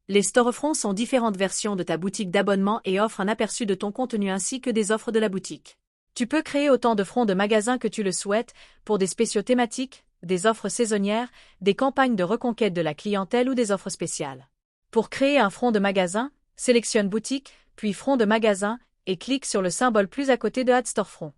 Les storefronts sont différentes versions de ta boutique d'abonnement et offrent un aperçu de ton contenu ainsi que des offres de la boutique. Tu peux créer autant de fronts de magasins que tu le souhaites, pour des spéciaux thématiques, des offres saisonnières, des campagnes de reconquête de la clientèle ou des offres spéciales. Pour créer un front de magasin, sélectionne boutique, puis front de magasin, et clique sur le symbole plus à côté de Add Storefront.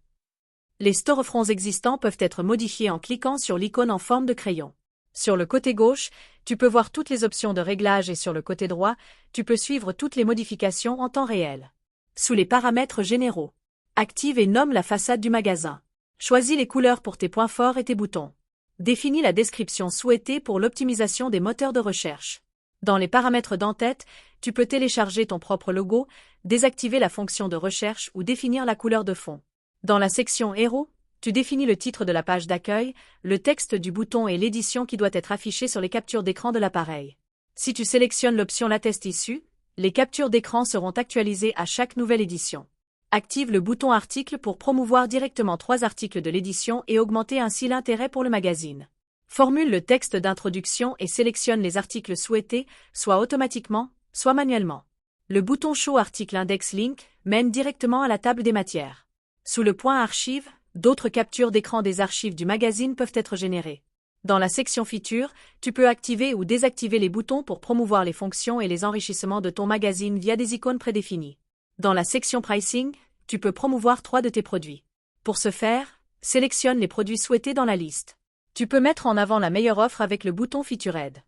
Les storefronts existants peuvent être modifiés en cliquant sur l'icône en forme de crayon. Sur le côté gauche, tu peux voir toutes les options de réglage et sur le côté droit, tu peux suivre toutes les modifications en temps réel. Sous les paramètres généraux, active et nomme la façade du magasin. Choisis les couleurs pour tes points forts et tes boutons. Définis la description souhaitée pour l'optimisation des moteurs de recherche. Dans les paramètres d'en-tête, tu peux télécharger ton propre logo, désactiver la fonction de recherche ou définir la couleur de fond. Dans la section Héros, tu définis le titre de la page d'accueil, le texte du bouton et l'édition qui doit être affichée sur les captures d'écran de l'appareil. Si tu sélectionnes l'option Latest issue, les captures d'écran seront actualisées à chaque nouvelle édition. Active le bouton Article pour promouvoir directement 3 articles de l'édition et augmenter ainsi l'intérêt pour le magazine. Formule le texte d'introduction et sélectionne les articles souhaités, soit automatiquement, soit manuellement. Le bouton Show Article Index Link mène directement à la table des matières. Sous le point Archives, d'autres captures d'écran des archives du magazine peuvent être générées. Dans la section Features, tu peux activer ou désactiver les boutons pour promouvoir les fonctions et les enrichissements de ton magazine via des icônes prédéfinies. Dans la section Pricing, tu peux promouvoir 3 de tes produits. Pour ce faire, sélectionne les produits souhaités dans la liste. Tu peux mettre en avant la meilleure offre avec le bouton Featured.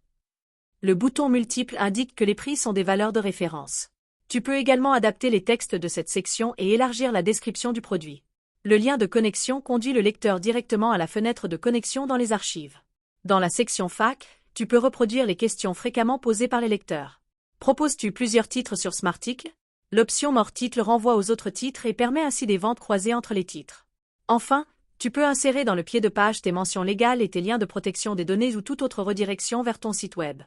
Le bouton Multiple indique que les prix sont des valeurs de référence. Tu peux également adapter les textes de cette section et élargir la description du produit. Le lien de connexion conduit le lecteur directement à la fenêtre de connexion dans les archives. Dans la section FAQ, tu peux reproduire les questions fréquemment posées par les lecteurs. Proposes-tu plusieurs titres sur Smarticle? L'option More Title renvoie aux autres titres et permet ainsi des ventes croisées entre les titres. Enfin, tu peux insérer dans le pied de page tes mentions légales et tes liens de protection des données ou toute autre redirection vers ton site web.